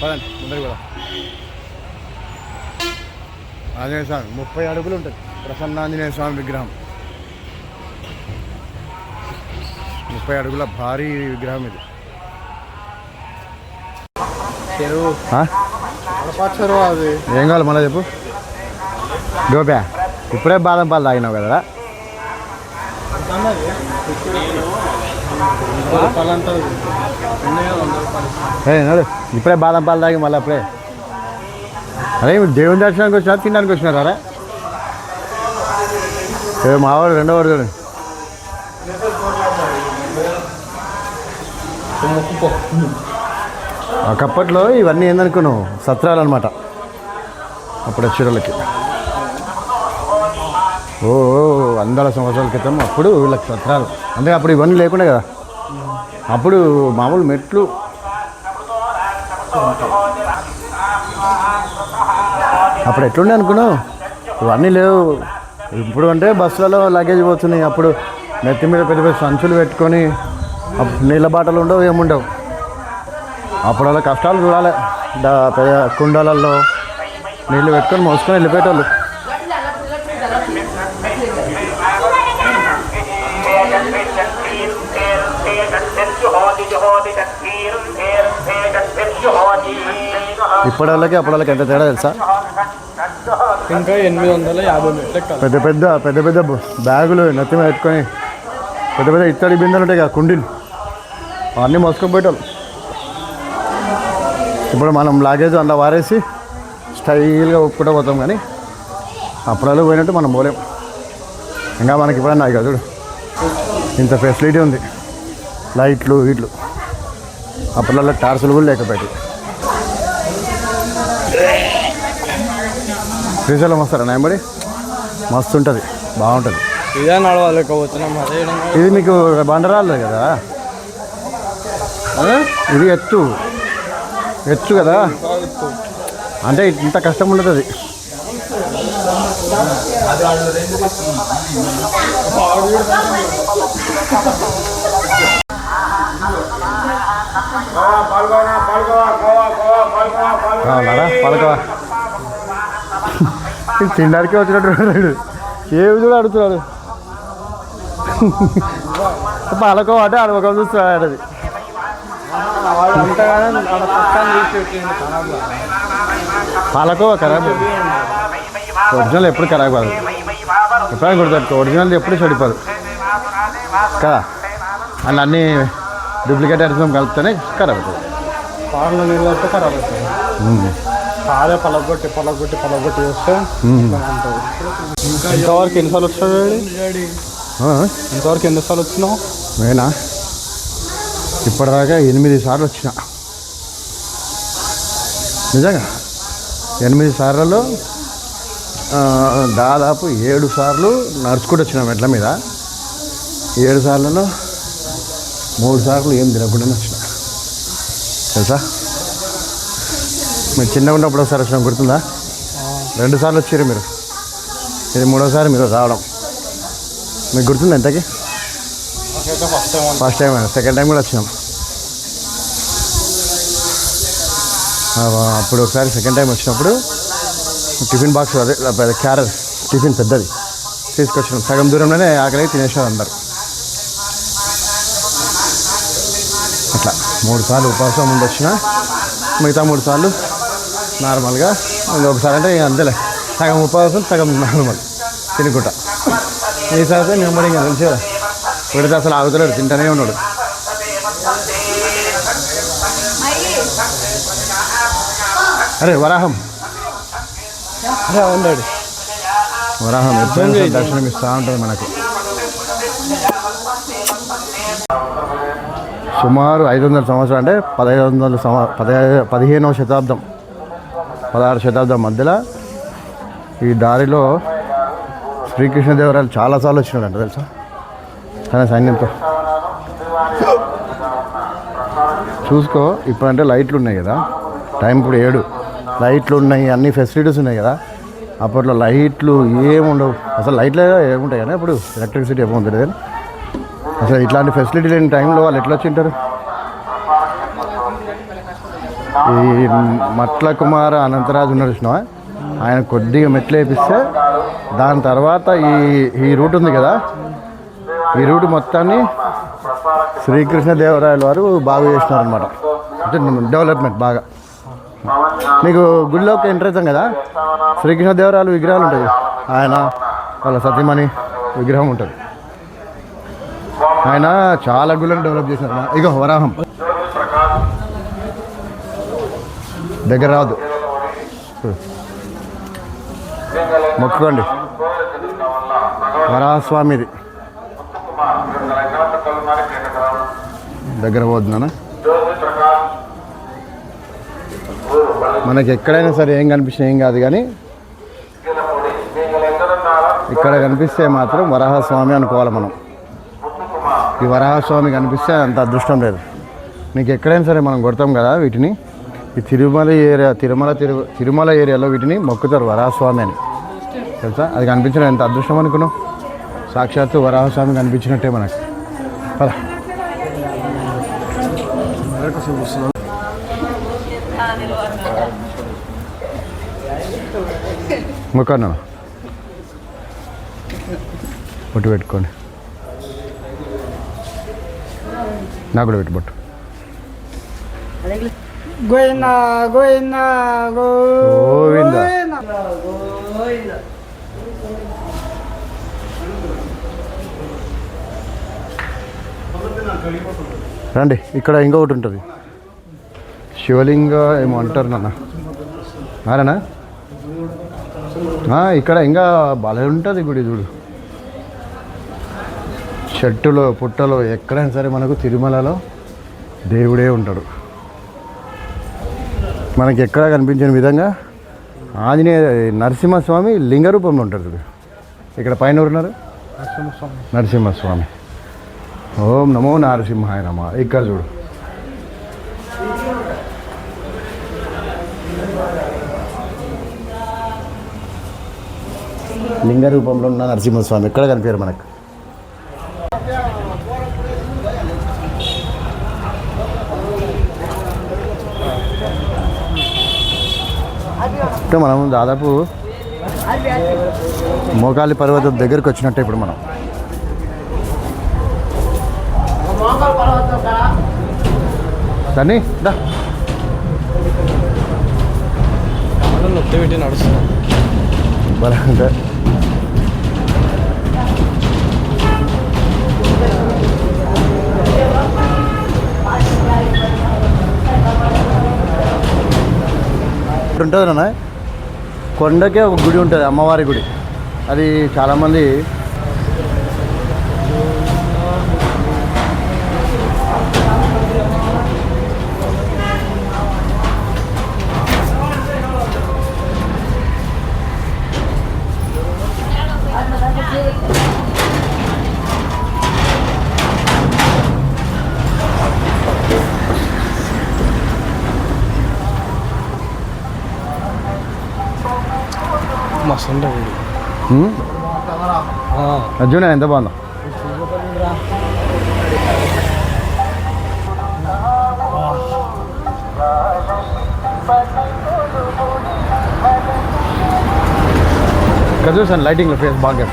పదండి ముందరికి కూడా ఆంజనేయ స్వామి 30 అడుగులు ఉంటుంది. ప్రసన్నాంజనేయ స్వామి విగ్రహం 30 అడుగుల భారీ విగ్రహం ఇది. చెరువు చెరువు అది ఏం కావాలి మళ్ళీ చెప్పు. గోప్యా ఇప్పుడే బాదం పాలు తాగినావు కదా. నడు ఇప్పుడే బాదం పాలు తాగి మళ్ళీ అప్పుడే. అరే మీరు దేవుని దర్శనానికి వచ్చినారా తినడానికి వచ్చినారా? మావాడు రెండో వాడు చూడండి. ఒకప్పట్లో ఇవన్నీ ఏందనుకున్నావు సత్రాలు అనమాట. అప్పుడు వచ్చేవాళ్ళకి ఓ 100 సంవత్సరాల క్రితం అప్పుడు వీళ్ళకి సత్రాలు అంటే అప్పుడు ఇవన్నీ లేకుండా కదా. అప్పుడు మామూలు మెట్లు అప్పుడు ఎట్లుండే అనుకున్నావు, ఇవన్నీ లేవు. ఇప్పుడు అంటే బస్సులలో లగేజ్ పోతున్నాయి. అప్పుడు నెత్తి మీద పెద్ద పెద్ద సంచులు పెట్టుకొని నీళ్ళ బాటలు ఉండవు, ఏముండవు. అప్పుడు వాళ్ళ కష్టాలు చూడాలి. పెద్ద కుండలలో నీళ్ళు పెట్టుకొని మోసుకొని వెళ్ళిపోయేటోళ్ళు. ఇప్పటి వాళ్ళకి అప్పటి వాళ్ళకి ఎంత తేడా తెలుసా? ఇంకా 850 మెట్రిక్ పెద్ద పెద్ద పెద్ద పెద్ద బ్యాగులు నెత్తి మీద పెట్టుకొని పెద్ద పెద్ద ఇత్తడి బిందెలు ఉంటాయి కదా, కుండీలు, అవన్నీ మోసుకొని పోయేటోళ్ళు. ఇప్పుడు మనం లాగేజ్ అందులో వారేసి స్టైల్గా ఒప్పుకుంటూ పోతాం. కానీ అప్పుడలో పోయినట్టు మనం పోలేం. ఇంకా మనకి ఇప్పుడన్నా ఇక చూడు ఇంత ఫెసిలిటీ ఉంది, లైట్లు వీట్లు. అప్పట్లో టార్సులు కూడా లేకపోయాయి. శ్రీశైలం వస్తారా నాయబడి? మస్తు ఉంటుంది, బాగుంటుంది. ఇదే నడవలేకపోతున్నాం. అదే ఇది మీకు బండరాలు కదా, ఇది ఎత్తు ఎత్తు కదా, అంటే ఇంత కష్టం ఉండదు. అది పలకవా తినడానికి వచ్చినట్టు ఏమి కూడా అడుగుతున్నాడు. పాలకోవా అంటే ఆడ ఒక చూస్తున్నాడు. అది పాలకోవా ఖరాబ్, ఒరిజినల్ ఎప్పుడు ఖరాబ్ కాదు. ఎప్పుడైనా గుర్తుపెట్టుకో, ఒరిజినల్ ఎప్పుడు చెడిపోదు కదా. అలా అన్నీ డూప్లికేట్ ఐటమ్స్ కలిపితేనే ఖరాబ్ అవుతుంది. పాటలు నీళ్ళు వస్తే ఖరాబ్ అవుతుంది. అదే పలగొట్టి పలగొట్టి పలగొట్టి వేస్తే ఉంటుంది. ఇంకా ఇంతవరకు ఎన్నిసార్లు వచ్చినావు? ఇంతవరకు ఎన్నిసార్లు వచ్చినావు? నేనా ఇప్పటిదాకా 8 సార్లు వచ్చిన. నిజంగా 8 సార్లలో దాదాపు 7 సార్లు నడుచుకుంటూ వచ్చిన మెట్ల మీద. 7 సార్లలో 3 సార్లు ఏం తినకుండానే వచ్చిన తెలుసా. మీరు చిన్నగా ఉన్నప్పుడు ఒకసారి వచ్చిన గుర్తుందా? 2 సార్లు వచ్చారు మీరు, ఇది 3వసారి మీరు రావడం. మీకు గుర్తుంది ఎంతకి? ఫస్ట్ టైం అయినా, సెకండ్ టైం కూడా వచ్చినాం. అప్పుడు ఒకసారి సెకండ్ టైం వచ్చినప్పుడు టిఫిన్ బాక్స్ అదే క్యారెట్ టిఫిన్ పెద్దది తీసుకొచ్చినాం. సగం దూరంలోనే ఆకలి తినేసారు అందరు. అట్లా 3 సార్లు ఉపవాసం ముందు వచ్చిన, మిగతా 3 సార్లు నార్మల్గా. ఇంకొకసారి అంటే అంతేలే, సగం ఉపవాసం సగం నార్మల్ తినుకుంటా. ఈసారి అయితే నెమ్మడి ఇంకా మంచిగా పెడితే అసలు ఆగుతలేడు, తింటూనే ఉన్నాడు. అరే వరాహం, అదే ఉన్నాడు వరాహం ఎప్పుడైనా దర్శనం ఇస్తూ ఉంటుంది మనకు. సుమారు 500 సంవత్సరాలు, అంటే 1500 15వ శతాబ్దం 16వ శతాబ్దం మధ్యలో ఈ దారిలో శ్రీకృష్ణదేవరాయలు చాలాసార్లు వచ్చినాడంట తెలుసా తన సైన్యంతో. చూసుకో ఇప్పుడంటే లైట్లు ఉన్నాయి కదా, టైం ఇప్పుడు 7, లైట్లు ఉన్నాయి, అన్ని ఫెసిలిటీస్ ఉన్నాయి కదా. అప్పట్లో లైట్లు ఏముండవు, అసలు లైట్లే ఏముంటాయి కానీ అప్పుడు ఎలక్ట్రిసిటీ ఏముంటుంది కానీ అసలు ఇట్లాంటి ఫెసిలిటీ లేని టైంలో వాళ్ళు ఎట్లా వచ్చింటారు. ఈ మట్ల కుమార అనంతరాజు ఉన్నాడు చూసినావా, ఆయన కొద్దిగా మెట్లు వేపిస్తే దాని తర్వాత ఈ రూట్ ఉంది కదా, ఈ రూట్ మొత్తాన్ని శ్రీకృష్ణదేవరాయల వారు బాగా చేసినారనమాట. అంటే డెవలప్మెంట్ బాగా. మీకు గుడిలోకి ఎంటర్ అవుతాం కదా, శ్రీకృష్ణదేవరాయలు విగ్రహాలు ఉంటాయి, ఆయన వాళ్ళ సతీమణి విగ్రహం ఉంటుంది. ఆయన చాలా గుళ్ళని డెవలప్ చేసినారు. ఇగో వరాహం దగ్గర రాదు, మొక్కుకోండి. వరాహస్వామిది దగ్గర పోతున్నానా. మనకి ఎక్కడైనా సరే ఏం కనిపించినా ఏం కాదు కానీ ఇక్కడ కనిపిస్తే మాత్రం వరాహస్వామి అనుకోవాలి మనం. ఈ వరాహస్వామి కనిపిస్తే అంత అదృష్టం లేదు. నీకు ఎక్కడైనా సరే మనం కొడతాం కదా వీటిని, ఈ తిరుమల ఏరియాలో వీటిని మొక్కుతారు వరాహస్వామి అని తెలుసా. అది కనిపించడం ఎంత అదృష్టం అనుకున్నావు. సాక్షాత్తు వరాహస్వామి కనిపించినట్టే మనకు. పద మొక్కన్నా బొట్టు పెట్టుకోండి, నాకు కూడా పెట్టు బొట్టు. గోవిందా గోవిందా గోవిందా. రండి, ఇక్కడ ఇంకొకటి ఉంటుంది శివలింగ ఏమో అంటారు నాన్న, మారేనా. ఇక్కడ ఇంకా భలే ఉంటుంది గుడి చూడు. చెట్టులో పుట్టలో ఎక్కడైనా సరే మనకు తిరుమలలో దేవుడే ఉంటాడు. మనకి ఎక్కడ కనిపించిన విధంగా ఆంజనేయ నరసింహస్వామి లింగ రూపంలో ఉంటాడు చూడు. ఇక్కడ పైన ఉన్నారు నరసింహస్వామి. ఓం నమో నరసింహాయ నమ. ఇక్కడ చూడు లింగ రూపంలో ఉన్న నరసింహస్వామి ఎక్కడ కనిపించారు మనకు. మనం దాదాపు మోకాలి పర్వతం దగ్గరికి వచ్చినట్టే ఇప్పుడు మనం. సన్నీ దా నడుస్తున్నాం బలా అంటే ఉంటుంది నాన్న. కొండకే ఒక గుడి ఉంటుంది, అమ్మవారి గుడి. అది చాలామంది మస్తు ఉంటుంది. అర్జున ఎంత బాగుందో. ఇక్కడ చూసాను లైటింగ్లో ఫేస్ బాగా.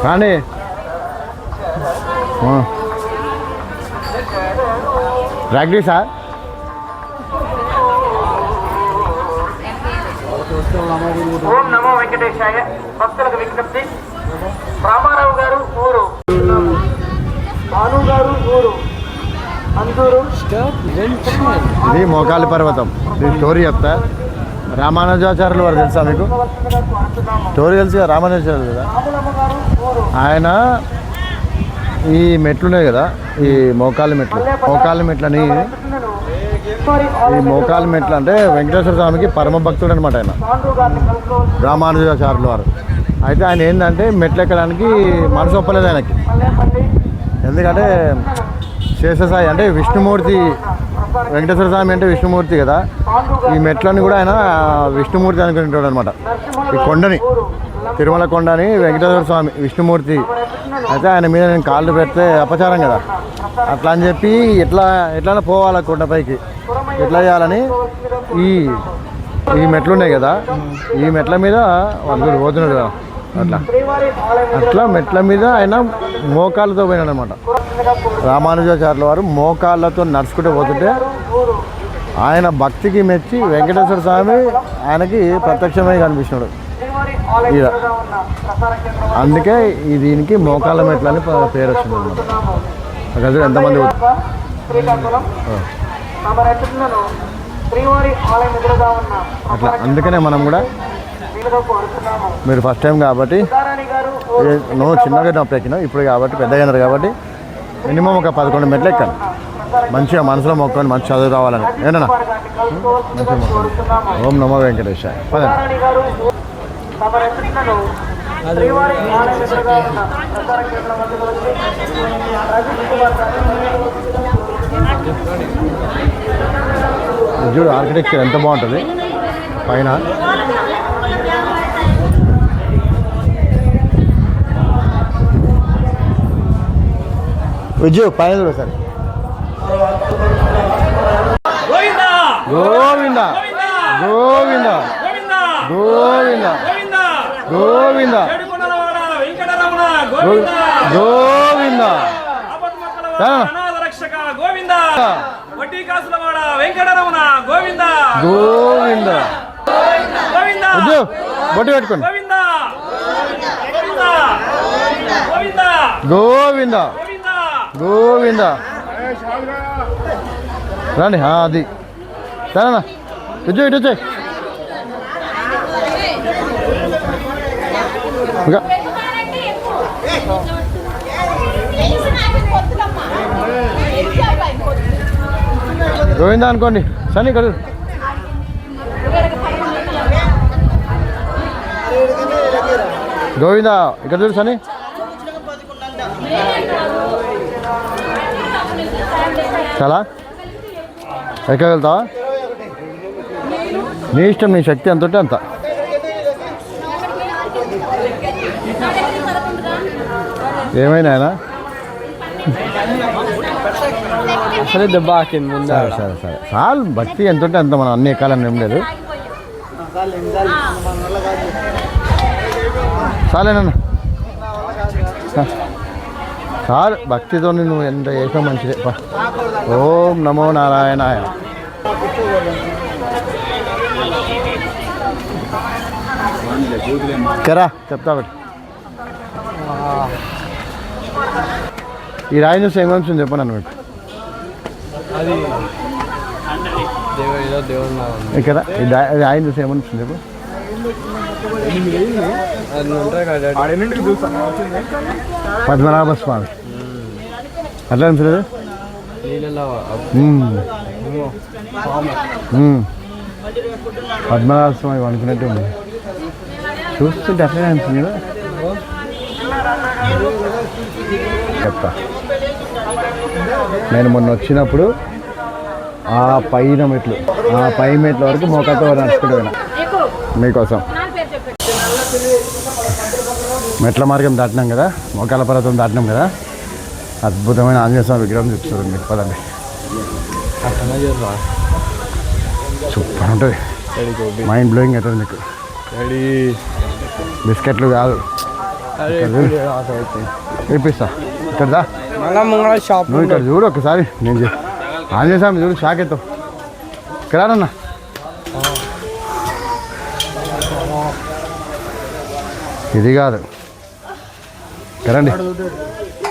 కానీ ప్రాక్టీసా? ఓం నమో వెంకటేశాయ. భక్తులకు విజ్ఞప్తి, రామారావు గారు ఊరు, భాను గారు ఊరు, అందూరు. ఇది మోకాలి పర్వతం. ఇది స్టోరీ చెప్తా. రామానుజాచార్యులు వారు తెలుసా మీకు? స్టోరీ తెలుసు కదా, రామానుజాచార్యులు కదా. ఆయన ఈ మెట్లున్నాయి కదా, ఈ మోకాలి మెట్లని ఈ మోకాలి మెట్లు అంటే వెంకటేశ్వర స్వామికి పరమ భక్తుడు అనమాట ఆయన, రామానుజాచార్యులు వారు. అయితే ఆయన ఏంటంటే మెట్లు ఎక్కడానికి మనసు ఒప్పలేదు ఆయనకి. ఎందుకంటే శేషసాయి అంటే విష్ణుమూర్తి, వెంకటేశ్వర స్వామి అంటే విష్ణుమూర్తి కదా. ఈ మెట్లని కూడా ఆయన విష్ణుమూర్తి అనుకుంటాడు అనమాట. ఈ కొండని, తిరుమల కొండని వెంకటేశ్వర స్వామి విష్ణుమూర్తి. అయితే ఆయన మీద నేను కాళ్ళు పెడితే అపచారం కదా, అట్లా అని చెప్పి ఎట్లా పోవాలి కొండపైకి, ఎట్లా చేయాలని ఈ మెట్లు ఉన్నాయి కదా, ఈ మెట్ల మీద వాళ్ళు పోతున్నాడు కదా, అట్లా మెట్ల మీద ఆయన మోకాళ్ళతో పోయినాడు అనమాట. రామానుజాచార్యుల వారు మోకాళ్ళతో నడుచుకుంటూ పోతుంటే ఆయన భక్తికి మెచ్చి వెంకటేశ్వర స్వామి ఆయనకి ప్రత్యక్షమై కనిపిస్తున్నాడు ఇక. అందుకే దీనికి మోకాళ్ళ మెట్లు అని పేరు వచ్చింది అనమాట. ఎంతమంది అట్లా. అందుకనే మనం కూడా, మీరు ఫస్ట్ టైం కాబట్టి నువ్వు చిన్నగా నొప్పి ఎక్కినావు, ఇప్పుడు కాబట్టి పెద్దగా అయినారు కాబట్టి మినిమం ఒక 11 మెట్లు ఎక్కాను. మంచిగా మనసులో మొక్కని మంచి చదువు రావాలని. ఏనా మంచిగా మొక్క. ఓం నమో వెంకటేశాయ. పదండి. చూడు ఆర్కిటెక్చర్ ఎంత బాగుంటుంది పైన. విజయ్ పైన చూడు సార్. గోవింద గోవింద గోవింద గోవింద గోవింద గోవింద. బొట్టి పెట్టుకోండి. గోవింద గోవింద. రండి అది సరేనా. ఇటు ఇటు వచ్చాయి. ఇంకా గోవింద అనుకోండి. సని కదా గోవింద. ఇక్కడ చూడు సని. చాలా ఎక్కగలుగుతావా? నీ ఇష్టం, నీ శక్తి ఎంత ఉంటే అంత. ఏమైనా ఆయన అసలే దెబ్బ ఆకింది ముందు. సరే సరే సరే చాలు. భక్తి ఎంత ఉంటే అంత. మనం అన్ని ఎక్కాలని ఏం లేదు. చాలేనన్నా చాలు. భక్తితో నువ్వు ఎంత చేసావు మంచిదే. ఓం నమో నారాయణాయ. కరా చెప్తా ఒకటి. ఈ రాయి చూసి ఏమనిపించింది చెప్పను మీకు. అది దేవుడు ఇక్కడ ఈ రాయి చూసి ఏమనిపించింది చెప్పు. పద్మనాభ స్వామి అట్లా అనిపించలేదు. పద్మనాభ స్వామి అనుకున్నట్టు ఉంది. చూస్తుంటే అట్లనే అనిపించింది కదా. చెప్తా. నేను మొన్న వచ్చినప్పుడు ఆ పైన మెట్లు, ఆ పై మెట్ల వరకు మోకాతో నడుచుకుంటూ పోయినా మీకోసం. మెట్ల మార్గం దాటినాం కదా, మోకాల పర్వతం దాటినాం కదా. అద్భుతమైన ఆంజనేయ స్వామి విగ్రహం చూపిస్తారు మీకు. పదండి. సూపర్ ఉంటుంది. మైండ్ బ్లోయింగ్ అవుతుంది మీకు. బిస్కెట్లు కాదు, ఇప్పిస్తా ఇక్కడ దా. మళ్ళా ముంగళ షాప్ నువ్వు ఇక్కడ చూడు ఒకసారి నేను ఆంజనేయ స్వామి చూడు షాక్ అవుతావు. ఇక్కడ రానన్నా ఇది కాదు కరండి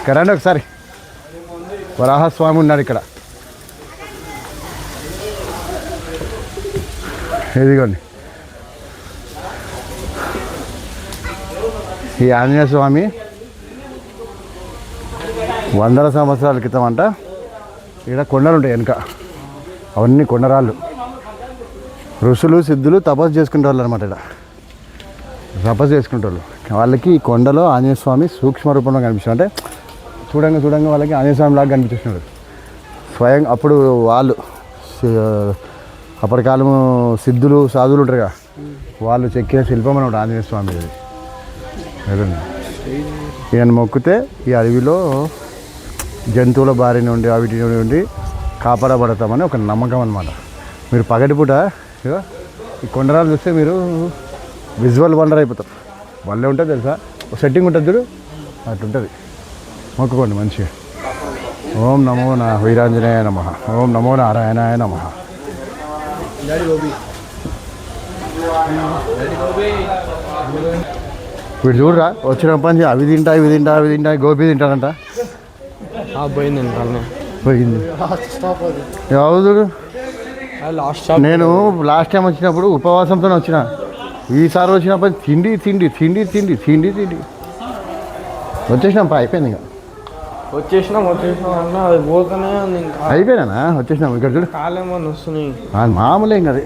కరండి ఒకసారి. వరాహస్వామి ఉన్నాడు ఇక్కడ. ఇదిగోండి ఈ ఆంజనేయ స్వామి వందల సంవత్సరాల క్రితం అంట ఇక్కడ కొండలు ఉంటాయి వెనుక. అవన్నీ కొండరాళ్ళు. ఋషులు సిద్ధులు తపస్సు చేసుకునేవాళ్ళు అనమాట. ఇక్కడ తపస్సు చేసుకుంటారు. వాళ్ళకి ఈ కొండలో ఆంజనేయ స్వామి సూక్ష్మ రూపంలో కనిపిస్తుంది. అంటే చూడంగా వాళ్ళకి ఆంజనేయ స్వామి లాగా కనిపిస్తున్నాడు స్వయం. అప్పుడు వాళ్ళు అప్పటి కాలము సిద్ధులు సాధువులు ఉంటారు కదా, వాళ్ళు చెక్కిన శిల్పం అనమాట ఆంజనేయ స్వామి. అదండి ఈయన మొక్కితే ఈ అడవిలో జంతువుల బారి నుండి వాటి నుండి కాపాడబడతామని ఒక నమ్మకం అనమాట. మీరు పగటిపూట ఈ కొండరాలు చూస్తే మీరు విజువల్ వండర్ అయిపోతారు. వాళ్ళే ఉంటుంది తెలుసా, సెట్టింగ్ ఉంటుంది చూడు, అట్లుంటుంది. మొక్కుకోండి మంచిగా. ఓం నమో వీరాంజనేయ నమః, ఓం నమో నారాయణాయ నమః. వీడు చూడరా వచ్చిన పని అవి తింటా గోపి తింటాడంట. పోయింది చూడు. నేను లాస్ట్ టైం వచ్చినప్పుడు ఉపవాసంతో వచ్చిన. ఈసారి వచ్చినప్పుడు తిండి వచ్చేసినాం. అయిపోయింది ఇంకా వచ్చేసినాం అన్న. అది పోతూనే ఉంది ఇంకా. అయిపోయినా వచ్చేసినాం. ఇక్కడ చూడు కాలేమని వస్తున్నాయి. మామూలే ఇంకా అది.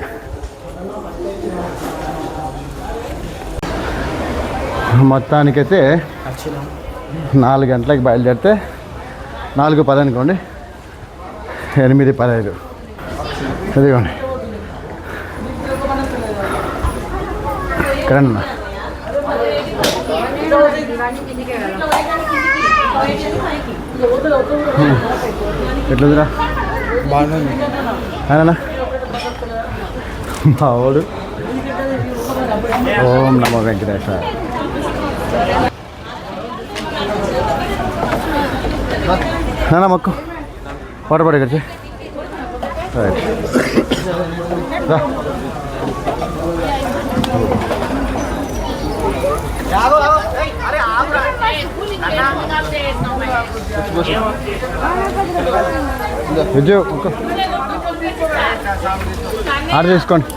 మొత్తానికైతే 4 గంటలకు బయలుదేరితే 4:10 అనుకోండి, 8:15 ఇదిగోండి. కరెంట్ ఎట్లుందిరా? బాగుంది అయినా మావాడు. ఓం నమో వెంకటేశ్వర. మొక్కు పడబడి ఇక్కడ విజయ్ ఆర్డర్ చేసుకోండి.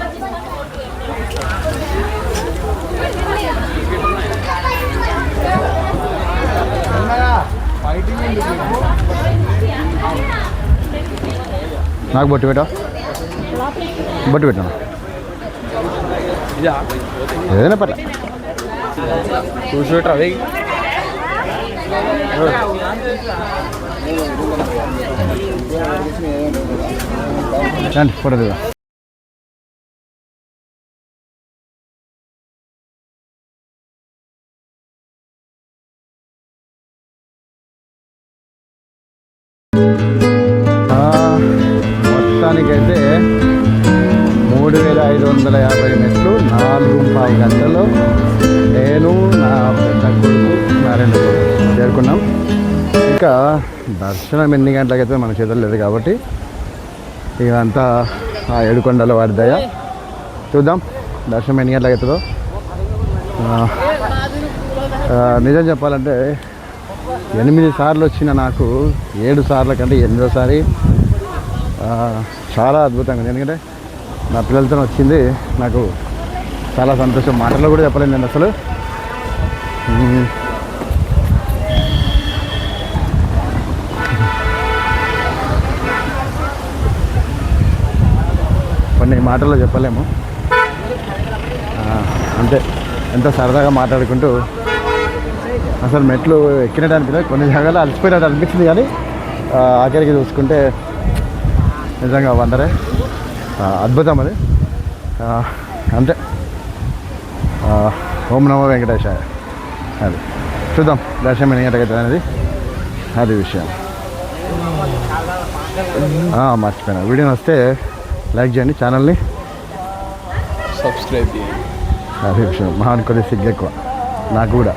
నాకు బొట్టు పెట్టా, బొట్టు పెట్టాను ఏదైనా పట్ల చూసిపెట్టరా అవి. ఫోటో దిగా. మొత్తానికైతే 3550 మెట్లు 4:15 గంటల్లో నేను నా పెద్ద కొడుకు నారాయణ కొడుకు చేరుకున్నాం. ఇంకా దర్శనం ఎన్ని గంటలకైతే మన చేతులు లేదు కాబట్టి ఇదంతా ఆ ఏడుకొండల వారి దయ. చూద్దాం దర్శనం ఎన్ని గంటలకు అవుతుందో. నిజం చెప్పాలంటే 8 సార్లు వచ్చిన నాకు 7 సార్ల కంటే 8వ సారి చాలా అద్భుతంగా ఉంది. ఎందుకంటే నా పిల్లలతో వచ్చింది నాకు చాలా సంతోషం. మాటల్లో కూడా చెప్పలేను నేను అసలు. కొన్ని మాటల్లో చెప్పలేము. అంతే ఎంత సరదాగా మాట్లాడుకుంటూ అసలు మెట్లు ఎక్కినట్టు అనిపించలేదు. కొన్ని జాగాలో అలసిపోయినట్టు అనిపించింది, కానీ ఆఖరికి చూసుకుంటే నిజంగా వండరే అద్భుతం అది. అంతే. ఓం నమో వెంకటేశాయ. అది చూద్దాం దర్శనం ఎన్ని గంటలకు అవుతుంది అనేది, అది విషయం. మర్చిపోయినా. వీడియో వస్తే లైక్ చేయండి, ఛానల్ని సబ్స్క్రైబ్ చేయండి. అది విషయం. మా అనుకునే సిగ్గు ఎక్కువ నాకు కూడా.